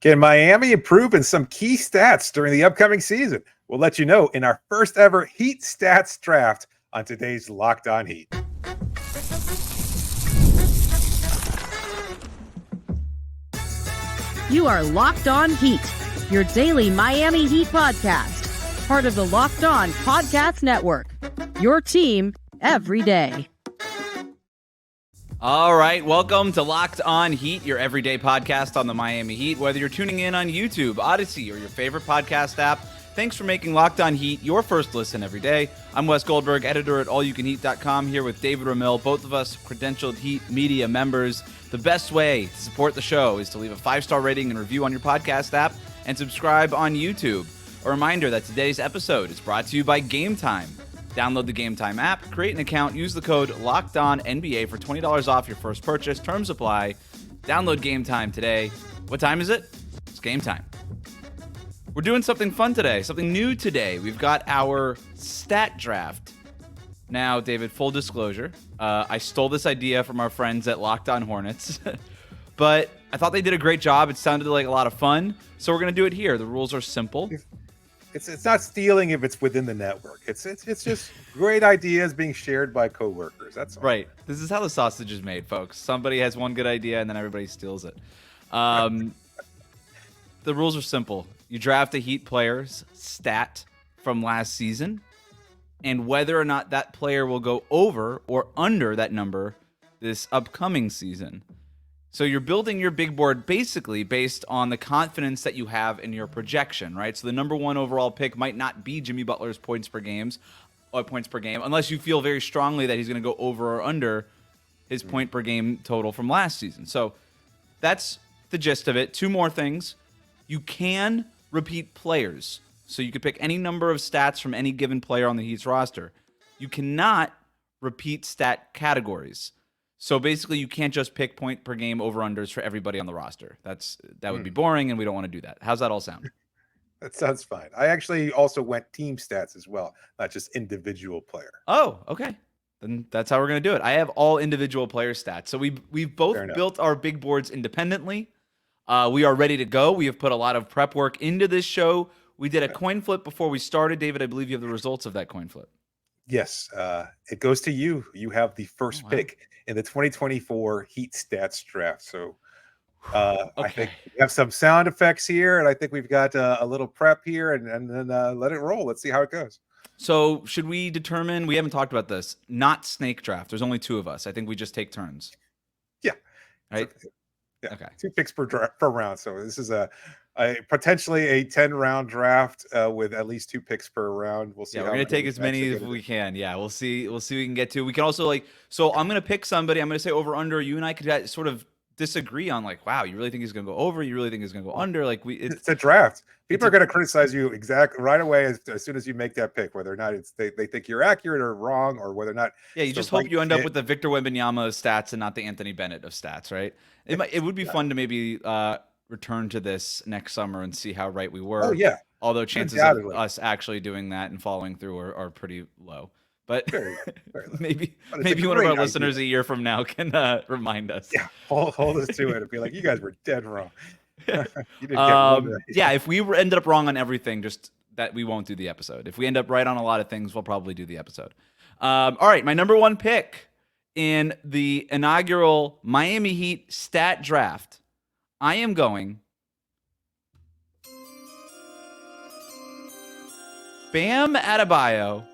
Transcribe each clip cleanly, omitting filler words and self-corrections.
Can Miami improve in some key stats during the upcoming season? We'll let you know in our first ever Heat Stats Draft on today's Locked On Heat. You are Locked On Heat, your daily Miami Heat podcast, part of the Locked On Podcast Network, your team every day. All right, welcome to Locked On Heat, your everyday podcast on the Miami Heat. Whether you're tuning in on YouTube, Odyssey, or your favorite podcast app, thanks for making Locked On Heat your first listen every day. I'm Wes Goldberg, editor at allyoucanheat.com, here with David Ramil, both of us credentialed Heat media members. The best way to support the show is to leave a 5-star rating and review on your podcast app and subscribe on YouTube. A reminder that today's episode is brought to you by Game Time. Download the Game Time app, create an account, use the code LOCKEDONNBA for $20 off your first purchase. Terms apply. Download Game Time today. What time is it? It's game time. We're doing something fun today, something new today. We've got our stat draft. Now, David, full disclosure, I stole this idea from our friends at Locked On Hornets, but I thought they did a great job. It sounded like a lot of fun, so we're going to do it here. The rules are simple. It's not stealing if it's within the network. It's just great ideas being shared by coworkers. That's all. Right. This is how the sausage is made, folks. Somebody has one good idea, and then everybody steals it. The rules are simple. You draft a Heat player's stat from last season, and whether or not that player will go over or under that number this upcoming season. So you're building your big board basically based on the confidence that you have in your projection, right? So the number one overall pick might not be Jimmy Butler's points per game, unless you feel very strongly that he's going to go over or under his point per game total from last season. So that's the gist of it. Two more things. You can repeat players. So you could pick any number of stats from any given player on the Heat's roster. You cannot repeat stat categories. So basically, you can't just pick point per game over-unders for everybody on the roster. That would be boring, and we don't want to do that. How's that all sound? That sounds fine. I actually also went team stats as well, not just individual player. Oh, okay. Then that's how we're going to do it. I have all individual player stats. So we've both built our big boards independently. We are ready to go. We have put a lot of prep work into this show. We did a coin flip before we started. David, I believe you have the results of that coin flip. Yes, it goes to you. You have the first pick in the 2024 Heat Stats Draft. So I think we have some sound effects here, and I think we've got a little prep here, and then let it roll. Let's see how it goes. So should we determine, we haven't talked about this, not snake draft. There's only two of us. I think we just take turns. Yeah. Right? Yeah. Okay. 2 picks per round. So this is a potentially a 10-round draft with at least 2 picks per round. We'll see. Yeah, we're gonna take as many as we can. Yeah, we'll see. We'll see what we can get to. We can also so I'm gonna pick somebody. I'm gonna say over under. You and I could sort of disagree on wow, you really think he's gonna go over? You really think he's gonna go under? It's a draft. People are gonna criticize you exactly right away as soon as you make that pick, whether or not they think you're accurate or wrong, or whether or not. Yeah, you just hope you end up with the Victor Wembanyama of stats and not the Anthony Bennett of stats, right? It would be fun to maybe return to this next summer and see how right we were. Oh yeah. Although chances of us actually doing that and following through are pretty low. But very maybe one of our listeners a year from now can remind us. Yeah, hold us to it and be like, you guys were dead wrong. Yeah, if we ended up wrong on everything, just that we won't do the episode. If we end up right on a lot of things, we'll probably do the episode. All right, my number one pick in the inaugural Miami Heat stat draft, I am going Bam Adebayo,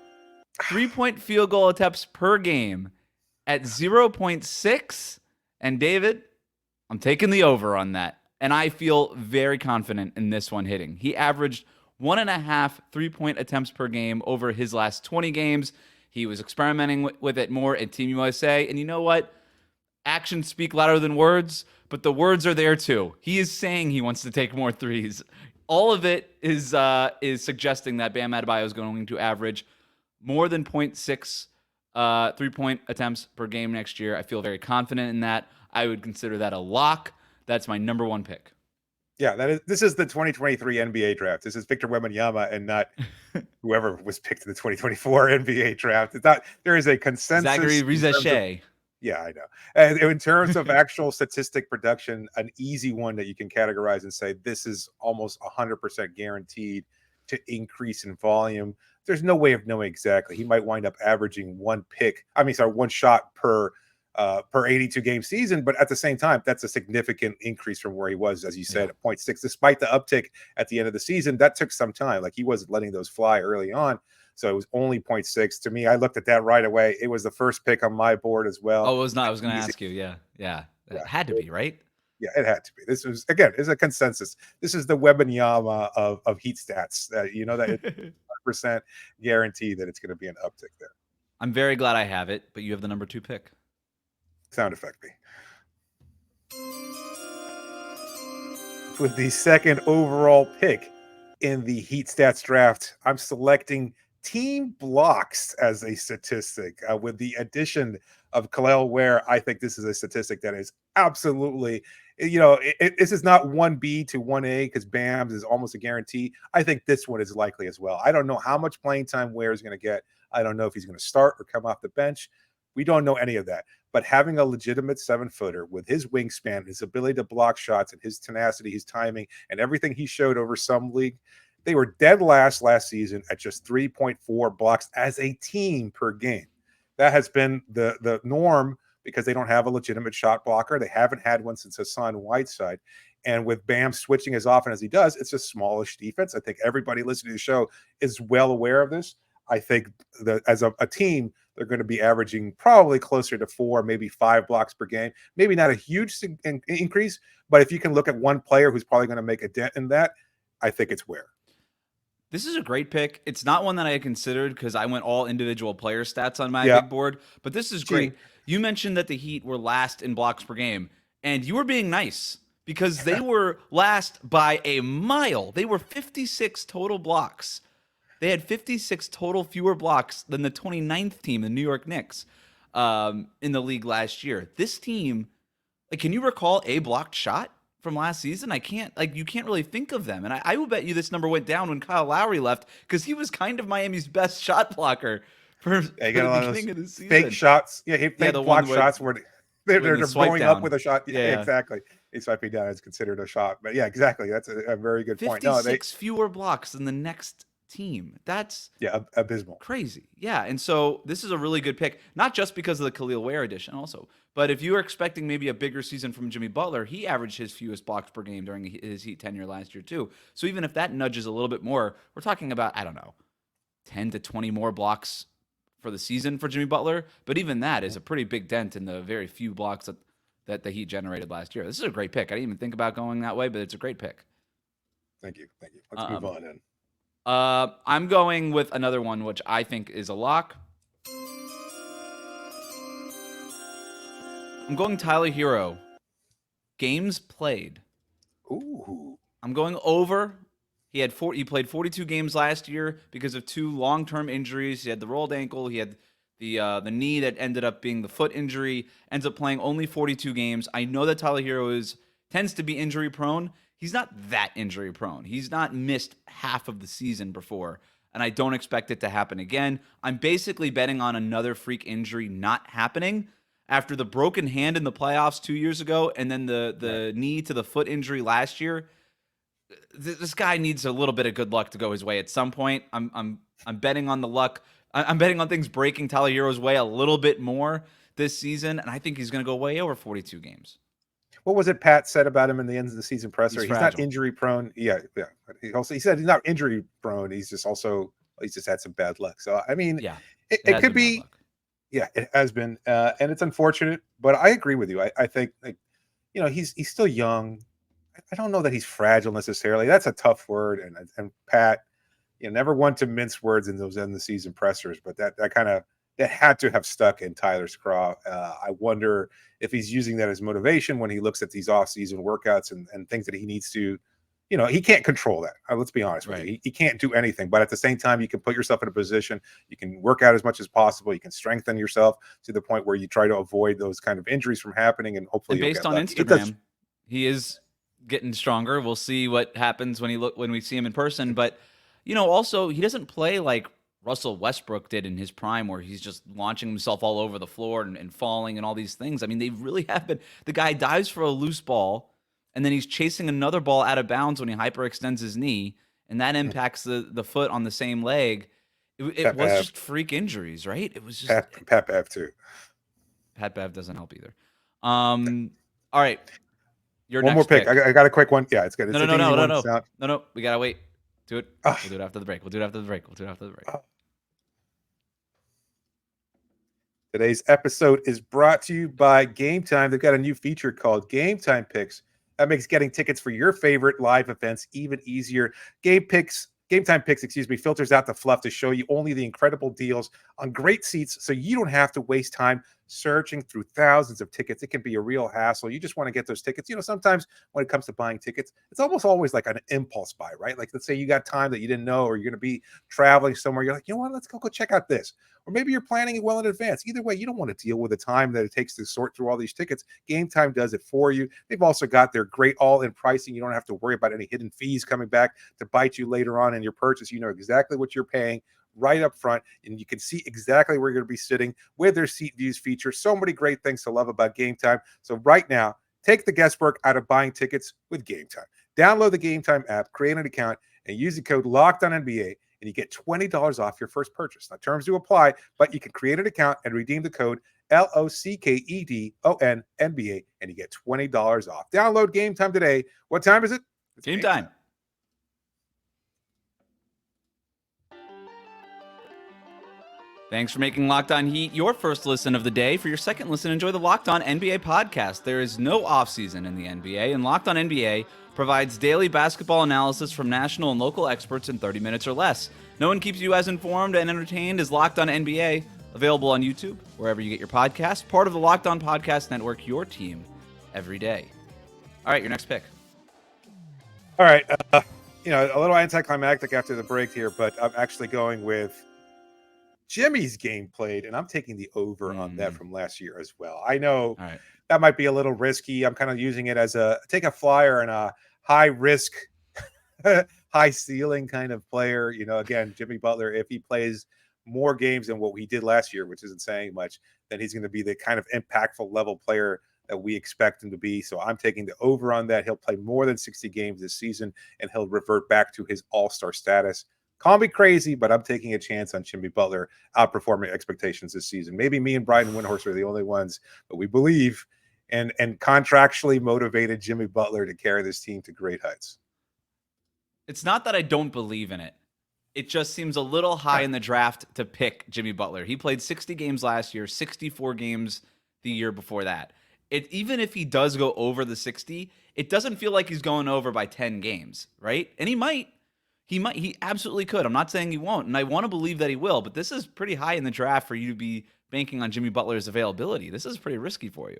3-point field goal attempts per game at 0.6. And David, I'm taking the over on that. And I feel very confident in this one hitting. He averaged 1.5 3-point attempts per game over his last 20 games. He was experimenting with it more at Team USA. And you know what? Actions speak louder than words, but the words are there too. He is saying he wants to take more threes. All of it is suggesting that Bam Adebayo is going to average more than 0.6 3-point attempts per game next year. I feel very confident in that. I would consider that a lock. That's my number one pick. Yeah, this is the 2023 NBA draft. This is Victor Wembanyama and not whoever was picked in the 2024 NBA draft. It's not. There is a consensus. Zachary Rosier. Yeah, I know. And in terms of actual statistic production, an easy one that you can categorize and say this is almost 100% guaranteed to increase in volume. There's no way of knowing exactly. He might wind up averaging one shot per 82 game season, but at the same time, that's a significant increase from where he was, as you said, at 0.6. Despite the uptick at the end of the season, that took some time. Like he wasn't letting those fly early on. So it was only 0.6. To me, I looked at that right away. It was the first pick on my board as well. Oh, it was not. I was going to ask you. Yeah. It had to be, right? Yeah, it had to be. This was, again, is a consensus. This is the Wembanyama of Heat stats. That it's 100% guarantee that it's going to be an uptick there. I'm very glad I have it, but you have the number 2 pick. Sound effect me. With the second overall pick in the Heat stats draft, I'm selecting team blocks as a statistic. With the addition of Kel'el Ware, I think this is a statistic that is absolutely, this is not 1B to 1A because Bam's is almost a guarantee. I think this one is likely as well. I don't know how much playing time Ware is going to get. I don't know if he's going to start or come off the bench. We don't know any of that. But having a legitimate 7-footer with his wingspan, his ability to block shots, and his tenacity, his timing, and everything he showed over some league, they were dead last season at just 3.4 blocks as a team per game. That has been the norm because they don't have a legitimate shot blocker. They haven't had one since Hassan Whiteside. And with Bam switching as often as he does, it's a smallish defense. I think everybody listening to the show is well aware of this. I think that as a team, they're going to be averaging probably closer to 4, maybe 5 blocks per game. Maybe not a huge increase, but if you can look at one player who's probably going to make a dent in that, I think it's Ware. This is a great pick. It's not one that I had considered because I went all individual player stats on my big board, but this is great. You mentioned that the Heat were last in blocks per game, and you were being nice because they were last by a mile. They were 56 total blocks. They had 56 total fewer blocks than the 29th team, the New York Knicks, in the league last year. This team, can you recall a blocked shot from last season? You can't really think of them. And I will bet you this number went down when Kyle Lowry left because he was kind of Miami's best shot blocker for the beginning of the season. Fake shots. Yeah, fake block shots where they're going up with a shot. Yeah, exactly. He's swiping down is considered a shot. But yeah, exactly. That's a very good point. 56 fewer blocks than the next team. That's abysmal. Crazy. Yeah. And so this is a really good pick, not just because of the Kel'el Ware edition also, but if you were expecting maybe a bigger season from Jimmy Butler, he averaged his fewest blocks per game during his Heat tenure last year too. So even if that nudges a little bit more, we're talking about, 10 to 20 more blocks for the season for Jimmy Butler. But even that is a pretty big dent in the very few blocks that the Heat generated last year. This is a great pick. I didn't even think about going that way, but it's a great pick. Thank you. Let's move on in. I'm going with another one, which I think is a lock. I'm going Tyler Hero. Games played. Ooh. I'm going over. He played 42 games last year because of 2 long-term injuries. He had the rolled ankle. He had the knee that ended up being the foot injury. Ends up playing only 42 games. I know that Tyler Hero tends to be injury prone. He's not that injury prone. He's not missed half of the season before, and I don't expect it to happen again. I'm basically betting on another freak injury not happening after the broken hand in the playoffs 2 years ago and then the knee to the foot injury last year. This guy needs a little bit of good luck to go his way at some point. I'm betting on the luck. I'm betting on things breaking Tyler Hero's way a little bit more this season, and I think he's going to go way over 42 games. What was it Pat said about him in the end of the season presser? He's not injury prone. Yeah. He said he's not injury prone. He's just had some bad luck. So I mean, it could be. Yeah, it has been, and it's unfortunate. But I agree with you. I think he's still young. I don't know that he's fragile necessarily. That's a tough word, and Pat, never one to mince words in those end of the season pressers. But that had to have stuck in Tyler's craw. I wonder if he's using that as motivation when he looks at these off-season workouts and things that he needs to, he can't control that. Let's be honest with you. He can't do anything. But at the same time, you can put yourself in a position, you can work out as much as possible, you can strengthen yourself to the point where you try to avoid those kind of injuries from happening, and hopefully based on Instagram, he is getting stronger. We'll see what happens when we see him in person. But, also, he doesn't play like Russell Westbrook did in his prime, where he's just launching himself all over the floor and falling and all these things. I mean, they really have been. The guy dives for a loose ball, and then he's chasing another ball out of bounds when he hyperextends his knee, and that impacts the foot on the same leg. It was Bev. just freak injuries, right? It was just Pat Bev too. Pat Bev doesn't help either. All right, your One more next pick. I got a quick one. Yeah, it's good. It's No. an easy one. No. We gotta wait. Do it. Ah. We'll do it after the break. We'll do it after the break. Today's episode is brought to you by Game Time. They've got a new feature called Game Time Picks that makes getting tickets for your favorite live events even easier. Game Time Picks, filters out the fluff to show you only the incredible deals on great seats, so you don't have to waste time searching through thousands of tickets. It can be a real hassle. You just want to get those tickets. Sometimes when it comes to buying tickets, it's almost always like an impulse buy, right? Like, let's say you got time that you didn't know, or you're going to be traveling somewhere. You're like, you know what? Let's go check out this. Or maybe you're planning it well in advance. Either way, you don't want to deal with the time that it takes to sort through all these tickets. Game Time does it for you. They've also got their great all-in pricing. You don't have to worry about any hidden fees coming back to bite you later on in your purchase. You know exactly what you're paying right up front, and you can see exactly where you're going to be sitting with their seat views feature. So many great things to love about Game Time. So right now, take the guesswork out of buying tickets with Game Time. Download the Game Time app, create an account, and use the code LOCKEDONNBA, and you get $20 off your first purchase. Now, terms do apply, but you can create an account and redeem the code LOCKEDONNBA, and you get $20 off. Download Game Time today. What time is it? It's game time. Thanks for making Locked On Heat your first listen of the day. For your second listen, enjoy the Locked On NBA podcast. There is no offseason in the NBA, and Locked On NBA provides daily basketball analysis from national and local experts in 30 minutes or less. No one keeps you as informed and entertained as Locked On NBA, available on YouTube, wherever you get your podcasts, part of the Locked On Podcast Network, your team every day. All right, your next pick. All right. A little anticlimactic after the break here, but I'm actually going with Jimmy's game played, and I'm taking the over on that from last year as well. I know that might be a little risky. I'm kind of using it as take a flyer and a high risk, high ceiling kind of player. Again, Jimmy Butler, if he plays more games than what we did last year, which isn't saying much, then he's going to be the kind of impactful level player that we expect him to be. So I'm taking the over on that. He'll play more than 60 games this season, and he'll revert back to his all-star status. Call me crazy, but I'm taking a chance on Jimmy Butler outperforming expectations this season. Maybe me and Brian Windhorst are the only ones, but we believe and contractually motivated Jimmy Butler to carry this team to great heights. It's not that I don't believe in it. It just seems a little high in the draft to pick Jimmy Butler. He played 60 games last year, 64 games the year before that. Even if he does go over the 60, it doesn't feel like he's going over by 10 games, right? And he might. He absolutely could. I'm not saying he won't, and I want to believe that he will, but this is pretty high in the draft for you to be banking on Jimmy Butler's availability. This is pretty risky for you.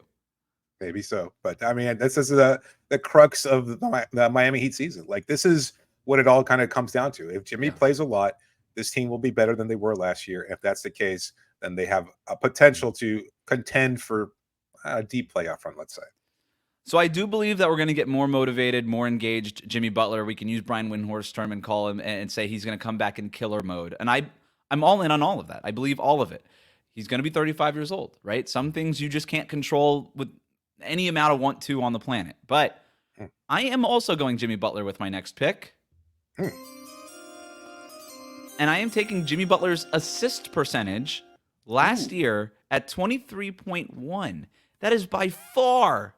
Maybe so, but I mean, this is the crux of the Miami Heat season. Like, this is what it all kind of comes down to. If Jimmy plays a lot, this team will be better than they were last year. If that's the case, then they have a potential to contend for a deep playoff run, let's say. So I do believe that we're going to get more motivated, more engaged Jimmy Butler. We can use Brian Windhorst's term and call him and say he's going to come back in killer mode. And I'm all in on all of that. I believe all of it. He's going to be 35 years old, right? Some things you just can't control with any amount of want to on the planet. But I am also going Jimmy Butler with my next pick. And I am taking Jimmy Butler's assist percentage last year at 23.1. That is by far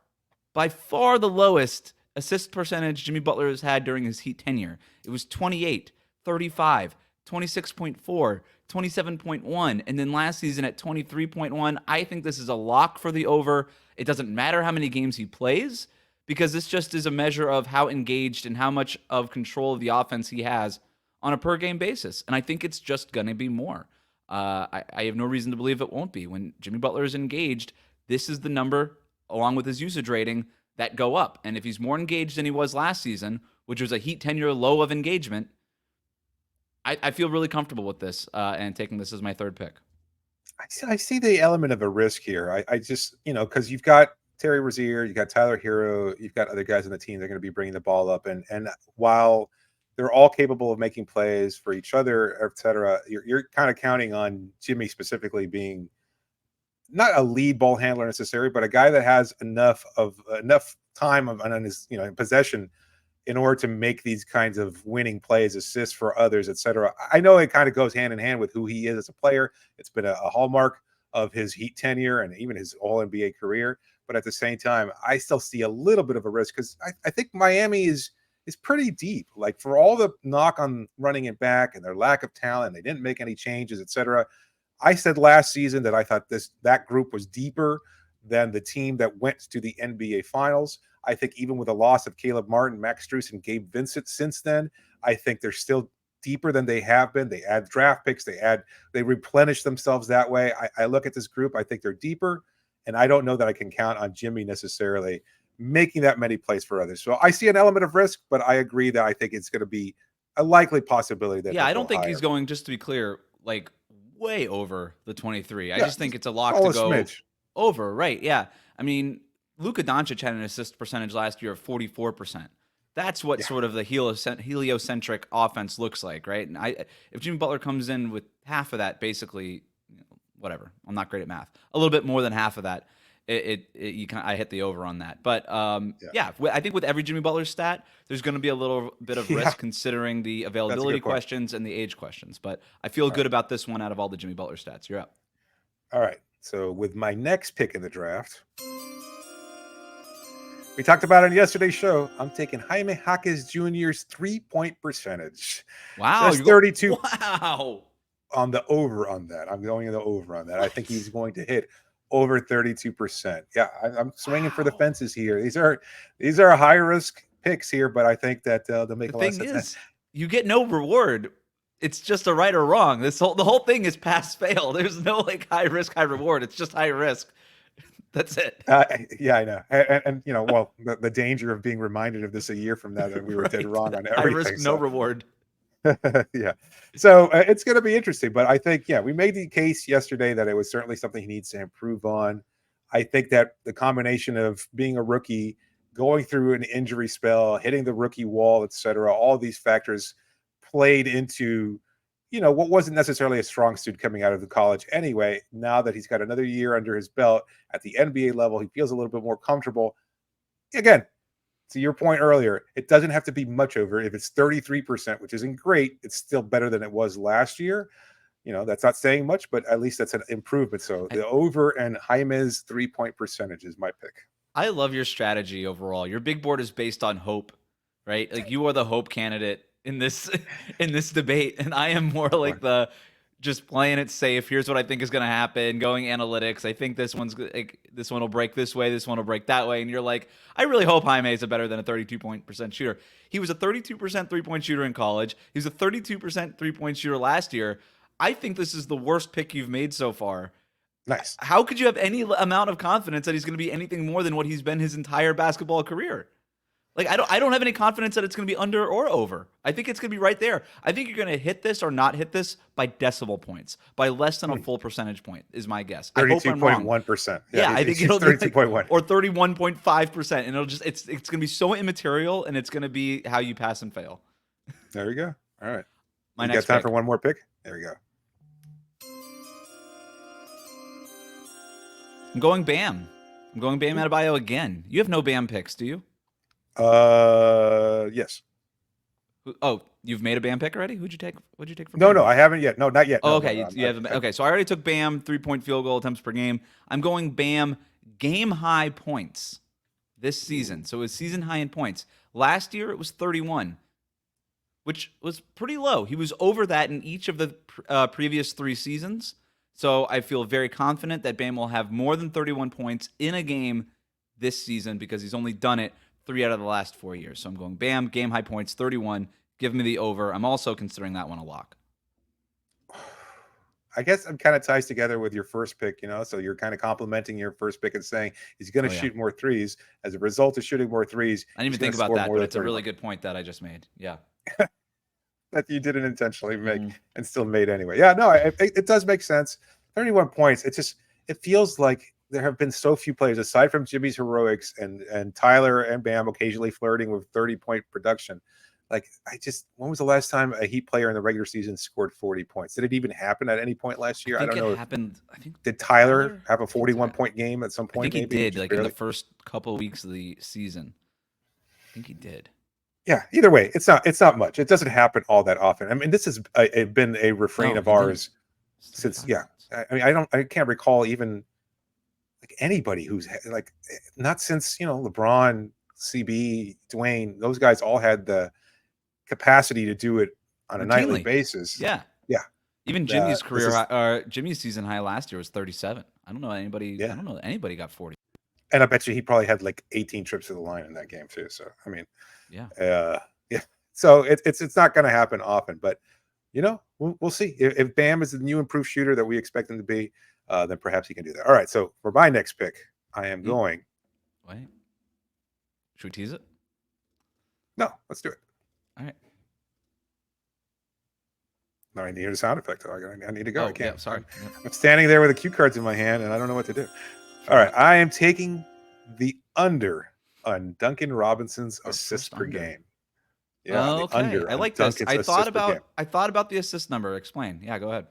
the lowest assist percentage Jimmy Butler has had during his Heat tenure. It was 28, 35, 26.4, 27.1, and then last season at 23.1. I think this is a lock for the over. It doesn't matter how many games he plays, because this just is a measure of how engaged and how much of control of the offense he has on a per-game basis. And I think it's just going to be more. I have no reason to believe it won't be. When Jimmy Butler is engaged, this is the number, along with his usage rating, that go up. And if he's more engaged than he was last season, which was a Heat tenure low of engagement, I feel really comfortable with this and taking this as my third pick. I see the element of a risk here. I just, because you've got Terry Rosier, you've got Tyler Hero, you've got other guys on the team that are going to be bringing the ball up. And while they're all capable of making plays for each other, etc. You're kind of counting on Jimmy specifically being not a lead ball handler necessarily, but a guy that has enough time on his in possession in order to make these kinds of winning plays, assists for others, etc. I know it kind of goes hand in hand with who he is as a player. It's been a hallmark of his Heat tenure and even his All NBA career. But at the same time, I still see a little bit of a risk because I think Miami is pretty deep. Like for all the knock on running it back and their lack of talent, they didn't make any changes, etc. I said last season that I thought that group was deeper than the team that went to the NBA Finals. I think even with the loss of Caleb Martin, Max Strus, and Gabe Vincent since then, I think they're still deeper than they have been. They add draft picks, they replenish themselves that way. I look at this group, I think they're deeper, and I don't know that I can count on Jimmy necessarily making that many plays for others. So I see an element of risk, but I agree that I think it's going to be a likely possibility that I don't think higher. he's going, just to be clear, like way over the 23. I Yeah, just think it's a lock all to a go smidge. over, right? Yeah. I mean, Luka Doncic had an assist percentage last year of 44%. That's what sort of the heliocentric offense looks like, right? And if Jimmy Butler comes in with half of that, basically, whatever. I'm not great at math. A little bit more than half of that, I hit the over on that. But I think with every Jimmy Butler stat, there's going to be a little bit of risk considering the availability questions and the age questions. But I feel good about this one out of all the Jimmy Butler stats. You're up. All right. So with my next pick in the draft, we talked about it on yesterday's show. I'm taking Jaime Jaquez Jr.'s 3-point percentage. Wow. That's 32. Wow. On the over on that. I'm going in the over on that. I think he's going to hit over 32%. Yeah, I'm swinging for the fences here. These are high risk picks here, but I think that they'll make a lot of sense. The thing is, you get no reward. It's just a right or wrong. The whole thing is pass fail. There's no like high risk, high reward. It's just high risk. That's it. Yeah, I know. And well, the danger of being reminded of this a year from now that we were dead wrong on everything. High risk, no reward. Yeah. So it's going to be interesting. But I think, we made the case yesterday that it was certainly something he needs to improve on. I think that the combination of being a rookie, going through an injury spell, hitting the rookie wall, et cetera, all these factors played into what wasn't necessarily a strong suit coming out of the college anyway. Now that he's got another year under his belt at the NBA level, he feels a little bit more comfortable. Again, to your point earlier, it doesn't have to be much over. If it's 33%, which isn't great, it's still better than it was last year. That's not saying much, but at least that's an improvement. So the over and Jaime's 3-point percentage is my pick. I love your strategy overall. Your big board is based on hope, right? Like you are the hope candidate in this debate, and I am more like the just playing it safe. Here's what I think is going to happen. Going analytics. I think this one will break this way. This one will break that way. And you're like, I really hope Jaime is better than a 32% shooter. He was a 32% 3-point shooter in college. He was a 32% 3-point shooter last year. I think this is the worst pick you've made so far. Nice. How could you have any amount of confidence that he's going to be anything more than what he's been his entire basketball career? Like I don't have any confidence that it's going to be under or over. I think it's going to be right there. I think you're going to hit this or not hit this by decimal points, by less than a full percentage point is my guess. 32.1%. Yeah, I think it'll be 32.1 or 31.5%, and it'll just it's going to be so immaterial, and it's going to be how you pass and fail. There you go. All right. My you next got time pick. for one more pick? There we go. I'm going Bam. Adebayo again. You have no Bam picks, do you? Yes. Oh, you've made a Bam pick already? What'd you take from No, Bam? I haven't yet. No, not yet. Oh, No, okay. no, You have okay. So I already took Bam 3-point field goal attempts per game. I'm going Bam game high points this season. So it was season high in points. Last year it was 31, which was pretty low. He was over that in each of the previous 3 seasons. So I feel very confident that Bam will have more than 31 points in a game this season because he's only done it 3 out of the last 4 years. So I'm going Bam, game high points, 31. Give me the over. I'm also considering that one a lock. I guess it kind of ties together with your first pick, so you're kind of complimenting your first pick and saying he's going to shoot more threes. As a result of shooting more threes, I didn't even think about that, but it's a really good point that I just made. Yeah. That you didn't intentionally make and still made anyway. Yeah, no, it does make sense. 31 points. It feels like there have been so few players aside from Jimmy's heroics and Tyler and Bam occasionally flirting with 30-point production. Like, when was the last time a Heat player in the regular season scored 40 points? Did it even happen at any point last I year? I think don't it know. happened. I think Did Tyler Tyler. have a I think 41-point game at some I think point? he Maybe did, just like in the barely. first couple of weeks of the season. I think he did. Yeah. Either way, it's not much. It doesn't happen all that often. I mean, this has been a refrain No, of he didn't. ours It's since. 35 Yeah. points. I mean, I can't recall even like anybody who's like not since LeBron, CB, Dwayne. Those guys all had the capacity to do it on a nightly Routinely. basis. Yeah. Yeah. Even Jimmy's This career, is Jimmy's season high last year was 37. I don't know yeah. anybody got 40. And I bet you he probably had like 18 trips to the line in that game too. So I mean, Yeah. yeah. So it's not going to happen often, but we'll see if Bam is the new improved shooter that we expect him to be. Then perhaps he can do that. All right. So for my next pick, I am going. Wait. Should we tease it? No, let's do it. All right. No, I need a sound effect. I need to go. Oh, I can't. yeah, sorry. I'm standing there with the cue cards in my hand, and I don't know what to do. All right. I am taking the under on Duncan Robinson's assists per game. Yeah, the Okay. under. I like this. I thought about the assist number. Explain. Yeah, go ahead.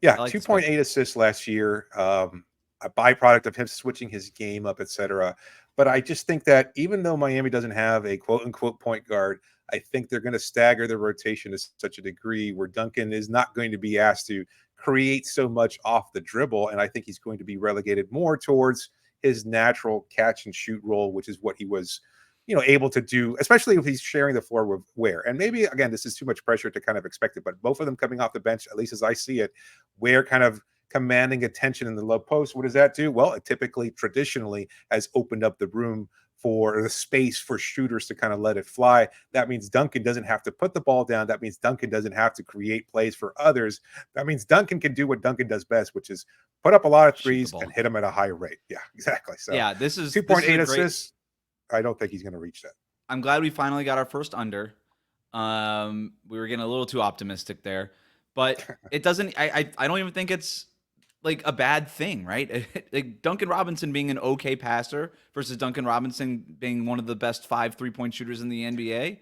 Yeah, like 2.8 assists last year. A byproduct of him switching his game up, etc. But I just think that even though Miami doesn't have a quote unquote point guard, I think they're going to stagger the rotation to such a degree where Duncan is not going to be asked to create so much off the dribble. And I think he's going to be relegated more towards his natural catch and shoot role, which is what he was, able to do, especially if he's sharing the floor with Ware. And maybe, again, this is too much pressure to kind of expect it, but both of them coming off the bench, at least as I see it, Ware kind of commanding attention in the low post. What does that do? Well, it traditionally has opened up the room for the space for shooters to kind of let it fly. That means Duncan doesn't have to put the ball down. That means Duncan doesn't have to create plays for others. That means Duncan can do what Duncan does best, which is put up a lot of threes and hit them at a high rate. Yeah, exactly. So yeah, this is 2.8 assists. I don't think he's going to reach that. I'm glad we finally got our first under. We were getting a little too optimistic there, but it doesn't. I don't even think it's like a bad thing, right? Like Duncan Robinson being an okay passer versus Duncan Robinson being one of the best 5 3-point shooters in the NBA.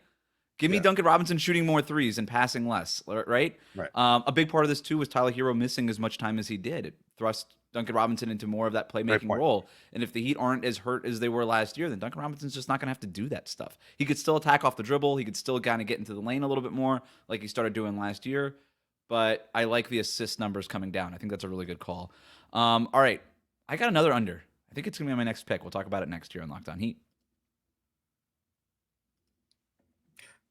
Give me Duncan Robinson shooting more threes and passing less, right? Right. A big part of this too was Tyler Hero missing as much time as he did. It thrust Duncan Robinson into more of that playmaking role. And if the Heat aren't as hurt as they were last year, then Duncan Robinson's just not going to have to do that stuff. He could still attack off the dribble. He could still kind of get into the lane a little bit more like he started doing last year. But I like the assist numbers coming down. I think that's a really good call. All right. I got another under. I think it's going to be my next pick. We'll talk about it next year on Locked On Heat.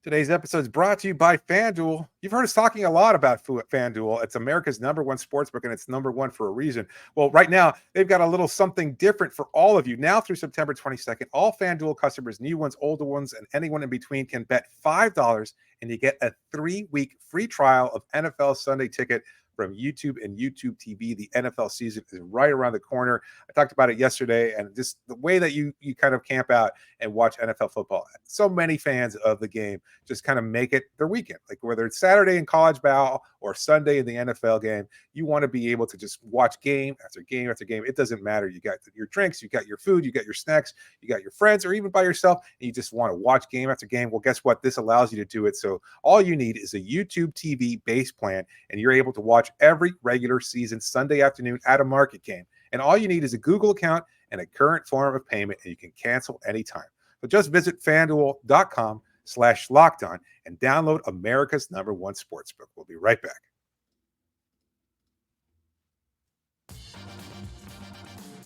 Today's episode is brought to you by FanDuel. You've heard us talking a lot about FanDuel. It's America's #1 sportsbook, and it's #1 for a reason. Well, right now, they've got a little something different for all of you. Now through September 22nd, all FanDuel customers, new ones, older ones, and anyone in between can bet $5, and you get a 3-week free trial of NFL Sunday Ticket from YouTube and YouTube TV. The NFL season is right around the corner. I talked about it yesterday, and just the way that you kind of camp out and watch NFL football. So many fans of the game just kind of make it their weekend. Like whether it's Saturday in college ball or Sunday in the NFL game, you want to be able to just watch game after game after game. It doesn't matter. You got your drinks, you got your food, you got your snacks, you got your friends, or even by yourself, and you just want to watch game after game. Well, guess what? This allows you to do it. So all you need is a YouTube TV base plan, and you're able to watch every regular season Sunday afternoon at a market game. And all you need is a Google account and a current form of payment, and you can cancel anytime. So just visit FanDuel.com/lockedon and download America's #1 sportsbook. We'll be right back.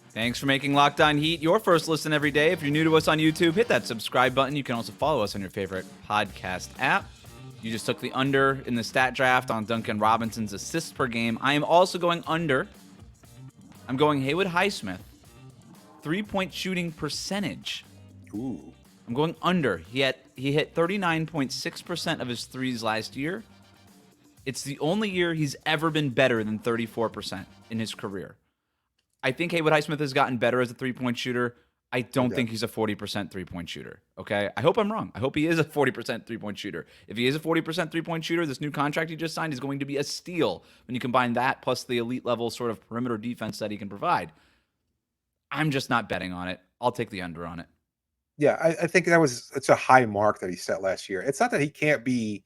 Thanks for making Locked On Heat your first listen every day. If you're new to us on YouTube, hit that subscribe button. You can also follow us on your favorite podcast app. You just took the under in the stat draft on Duncan Robinson's assists per game. I am also going under. I'm going Haywood Highsmith. 3-point shooting percentage. Ooh. I'm going under. He hit 39.6% of his threes last year. It's the only year he's ever been better than 34% in his career. I think Haywood Highsmith has gotten better as a 3-point shooter. I don't think he's a 40% 3-point shooter, okay? I hope I'm wrong. I hope he is a 40% 3-point shooter. If he is a 40% 3-point shooter, this new contract he just signed is going to be a steal when you combine that plus the elite level sort of perimeter defense that he can provide. I'm just not betting on it. I'll take the under on it. Yeah, I think it's a high mark that he set last year. It's not that he can't be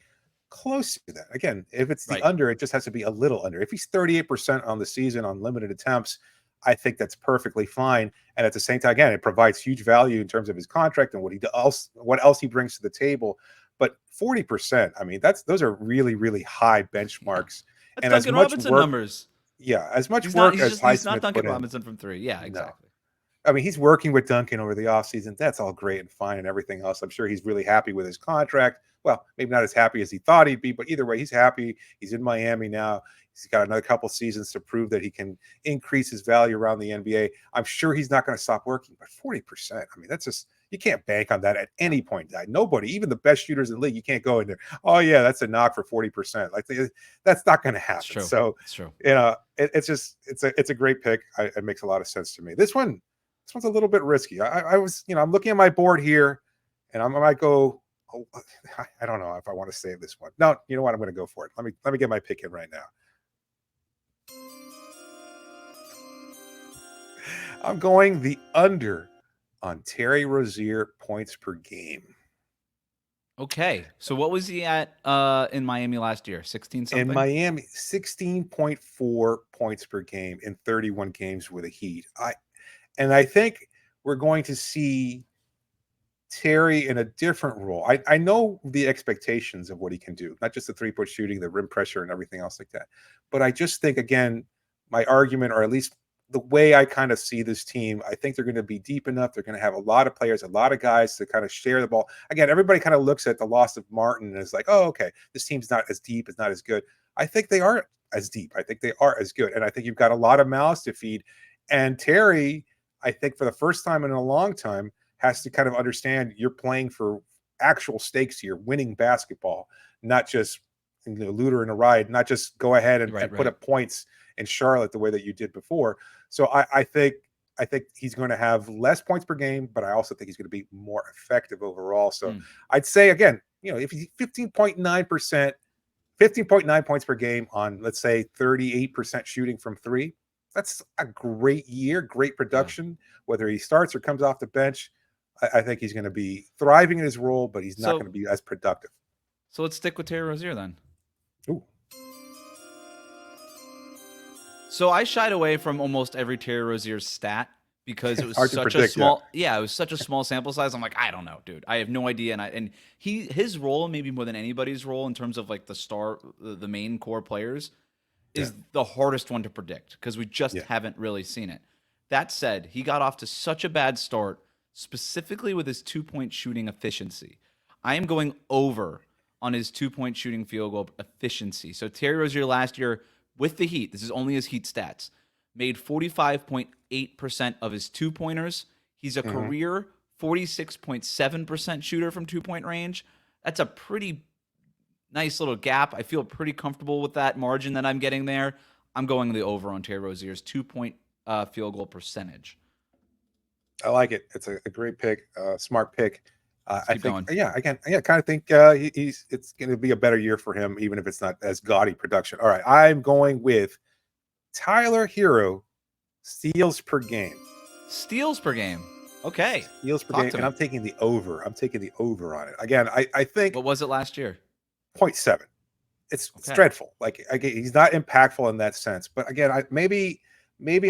close to that. Again, if it's the Right. under, it just has to be a little under. If he's 38% on the season on limited attempts, I think that's perfectly fine. And at the same time, again, it provides huge value in terms of his contract and what else he brings to the table. But 40%, I mean, those are really, really high Yeah. benchmarks. That's And as Duncan much Robinson work, numbers. yeah, as much He's not work he's as just he's not Highsmith Duncan put in, Robinson from 3. Yeah, no. exactly. I mean, he's working with Duncan over the offseason. That's all great and fine and everything else. I'm sure he's really happy with his contract. Well, maybe not as happy as he thought he'd be, but either way, he's happy. He's in Miami now. He's got another couple seasons to prove that he can increase his value around the NBA. I'm sure he's not going to stop working, but 40%, I mean, that's just, you can't bank on that at any point in time. Nobody, even the best shooters in the league, you can't go in there, oh, yeah, that's a knock for 40%. Like, that's not going to It's happen. true. So, It's true. it's a great pick. It makes a lot of sense to me. This one's a little bit risky. I was, I'm looking at my board here, and I might go. Oh, I don't know if I want to save this one. No, you know what? I'm going to go for it. Let me get my pick in right now. I'm going the under on Terry Rosier points per game. Okay. So what was he at in Miami last year? 16 something? In Miami, 16.4 points per game in 31 games with a Heat. I think we're going to see Terry in a different role. I know the expectations of what he can do, not just the three-point shooting, the rim pressure, and everything else like that. But I just think, again, my argument, or at least the way I kind of see this team, I think they're going to be deep enough. They're going to have a lot of players, a lot of guys to kind of share the ball. Again, everybody kind of looks at the loss of Martin and is like, oh, okay, this team's not as deep, it's not as good. I think they are as deep. I think they are as good. And I think you've got a lot of mouths to feed. And Terry, I think for the first time in a long time, has to kind of understand you're playing for actual stakes here, winning basketball, not just looter in a ride, not just go ahead and put up points in Charlotte the way that you did before. So I think he's going to have less points per game, but I also think he's going to be more effective overall. So I'd say, again, if he's 15.9%, 15.9 points per game on, let's say, 38% shooting from three, that's a great year, great production, whether he starts or comes off the bench. I think he's going to be thriving in his role, but he's not going to be as productive. So let's stick with Terry Rosier then. Ooh. So I shied away from almost every Terry Rozier stat because it was such a small. Yeah, it was such a small sample size. I'm like, I don't know, dude. I have no idea. And his role, maybe more than anybody's role in terms of like the main core players, is the hardest one to predict because we just haven't really seen it. That said, he got off to such a bad start, specifically with his 2-point shooting efficiency. I am going over on his 2-point shooting field goal efficiency. So Terry Rozier last year with the Heat, this is only his Heat stats, made 45.8% of his 2-pointers. He's a career 46.7% shooter from 2-point range. That's a pretty nice little gap. I feel pretty comfortable with that margin that I'm getting there. I'm going the over on Terry Rozier's 2-point field goal percentage. I like it. It's a great pick, smart pick. I think, going. I kind of think it's going to be a better year for him, even if it's not as gaudy production. All right, I'm going with Tyler Hero steals per game. Steals per game. Okay. Steals per game, and I'm taking the over. I'm taking the over on it. Again, I think. What was it last year? 0.7. It's dreadful. Like, he's not impactful in that sense. But again, maybe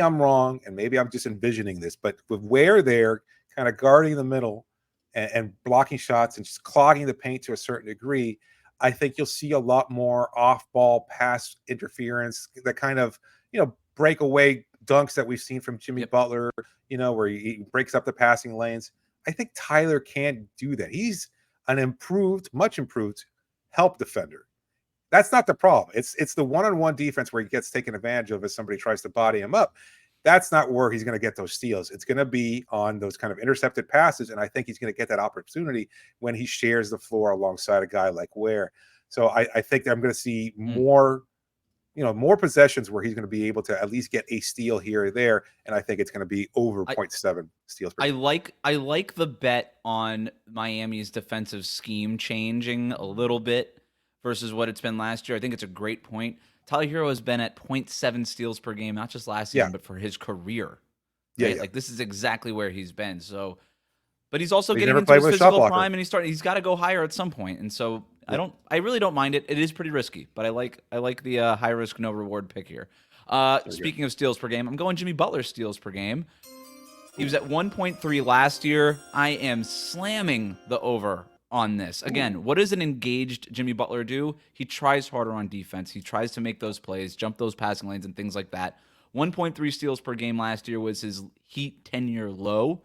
I'm wrong, and maybe I'm just envisioning this. But with where they're kind of guarding the middle and blocking shots and just clogging the paint to a certain degree, I think you'll see a lot more off-ball pass interference, the kind of breakaway dunks that we've seen from Jimmy Butler, where he breaks up the passing lanes. I think Tyler can't do that. He's an much improved help defender. That's not the problem. It's the one-on-one defense where he gets taken advantage of as somebody tries to body him up. That's not where he's going to get those steals. It's going to be on those kind of intercepted passes, and I think he's going to get that opportunity when he shares the floor alongside a guy like Ware. So I think that I'm going to see more possessions where he's going to be able to at least get a steal here or there, and I think it's going to be over 0.7 steals per game. I like the bet on Miami's defensive scheme changing a little bit versus what it's been last year. I think it's a great point. Tyler Hero has been at 0.7 steals per game, not just last season, but for his career. Right? Like, this is exactly where he's been. So But he's also He's getting never into played his with a shot physical blocker. prime, and he's got to go higher at some point. And so I really don't mind it. It is pretty risky, but I like the high risk, no reward pick here. Speaking of steals per game, I'm going Jimmy Butler steals per game. He was at 1.3 last year. I am slamming the over on this. Again, what does an engaged Jimmy Butler do? He tries harder on defense. He tries to make those plays, jump those passing lanes, and things like that. 1.3 steals per game last year was his Heat 10-year low.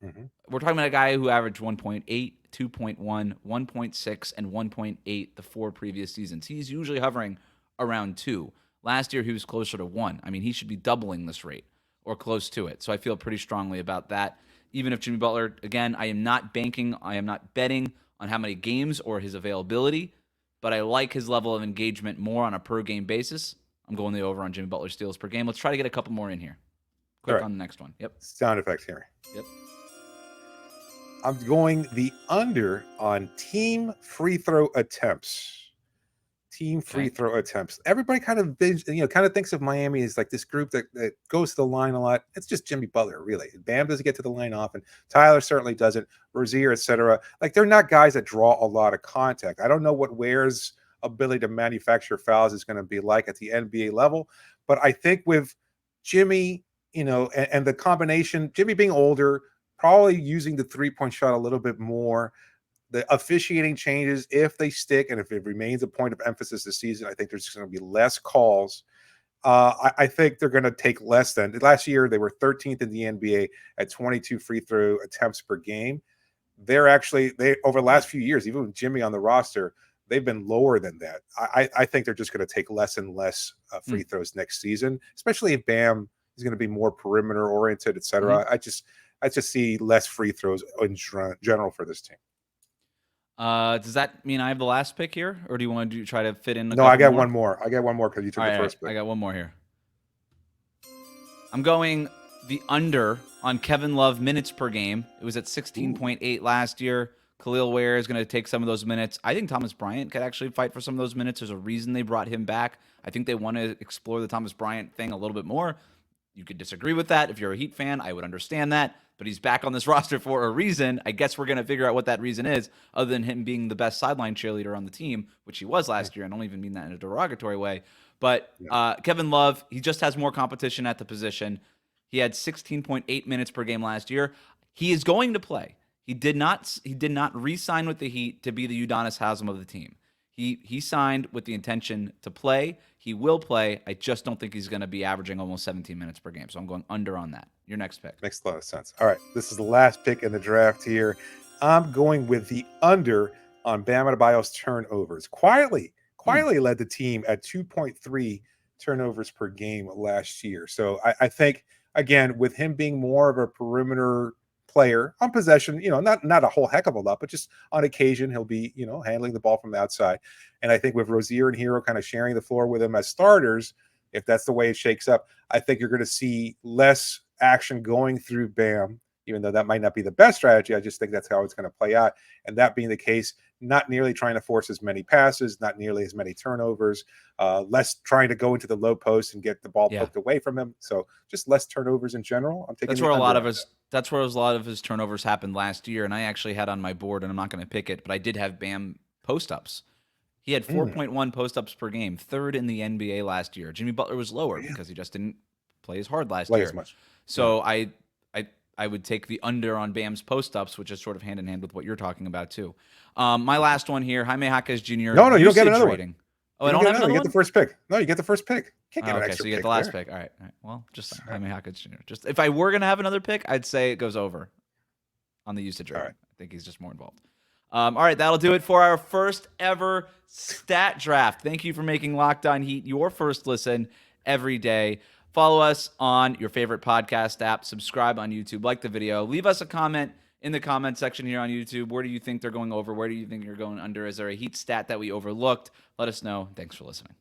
Mm-hmm. We're talking about a guy who averaged 1.8, 2.1, 1.6, and 1.8 the 4 previous seasons. He's usually hovering around 2. Last year, he was closer to 1. I mean, he should be doubling this rate or close to it. So I feel pretty strongly about that. Even if Jimmy Butler, again, I am not betting on how many games or his availability, but I like his level of engagement more on a per-game basis. I'm going the over on Jimmy Butler steals per game. Let's try to get a couple more in here. Click on the next one. Yep. Sound effects here. Yep. I'm going the under on team free throw attempts. Everybody kind of thinks of Miami as like this group that goes to the line a lot. It's just Jimmy Butler, really. Bam doesn't get to the line often. Tyler certainly doesn't. Rosier, etc. Like, they're not guys that draw a lot of contact. I don't know what Ware's ability to manufacture fouls is going to be like at the NBA level, but I think with Jimmy, and the combination, Jimmy being older, probably using the 3-point shot a little bit more. The officiating changes if they stick, and if it remains a point of emphasis this season. I think there's just going to be less calls. I think they're going to take less than last year. They were 13th in the NBA at 22 free throw attempts per game. They over the last few years, even with Jimmy on the roster, they've been lower than that. I think they're just going to take less and less free throws next season, especially if Bam is going to be more perimeter oriented, etc. I just see less free throws in general for this team. Does that mean I have the last pick here, or do you want to try to fit in? No, I got one more. I got one more because you took the first pick. I got one more here. I'm going the under on Kevin Love minutes per game. It was at 16.8 last year. Khalil Ware is going to take some of those minutes. I think Thomas Bryant could actually fight for some of those minutes. There's a reason they brought him back. I think they want to explore the Thomas Bryant thing a little bit more. You could disagree with that. If you're a Heat fan, I would understand that. But he's back on this roster for a reason. I guess we're going to figure out what that reason is, other than him being the best sideline cheerleader on the team, which he was last year. I don't even mean that in a derogatory way. But Kevin Love, he just has more competition at the position. He had 16.8 minutes per game last year. He is going to play. He did not re-sign with the Heat to be the Udonis Haslem of the team. He signed with the intention to play. He will play. I just don't think he's going to be averaging almost 17 minutes per game. So I'm going under on that. Your next pick. Makes a lot of sense. All right. This is the last pick in the draft here. I'm going with the under on Bam Adebayo's turnovers. Quietly led the team at 2.3 turnovers per game last year. So I think, again, with him being more of a perimeter player on possession, not a whole heck of a lot, but just on occasion he'll be, handling the ball from the outside. And I think with Rosier and Hero kind of sharing the floor with him as starters, if that's the way it shakes up, I think you're going to see less action going through Bam, even though that might not be the best strategy. I just think that's how it's going to play out. And that being the case, not nearly trying to force as many passes, not nearly as many turnovers, less trying to go into the low post and get the ball poked away from him. So just less turnovers in general. I'm taking that's where a lot of his turnovers happened last year. And I actually had on my board, and I'm not going to pick it, but I did have Bam post-ups. He had 4.1 post-ups per game, third in the NBA last year. Jimmy Butler was lower because he just didn't play as hard last year. As much. So I would take the under on Bam's post-ups, which is sort of hand in hand with what you're talking about too. My last one here, Jaime Jaquez Jr. No, you don't get another one. Oh, I don't have another one? You get the first pick. No, you get the first pick. Can't get an extra so you get pick the last there. pick. All right. Well, just Jaime Jaquez Jr. Just if I were going to have another pick, I'd say it goes over on the usage rate. All right. I think he's just more involved. All right, that'll do it for our first ever stat draft. Thank you for making Locked On Heat your first listen every day. Follow us on your favorite podcast app. Subscribe on YouTube. Like the video. Leave us a comment in the comment section here on YouTube. Where do you think they're going over? Where do you think you're going under? Is there a Heat stat that we overlooked? Let us know. Thanks for listening.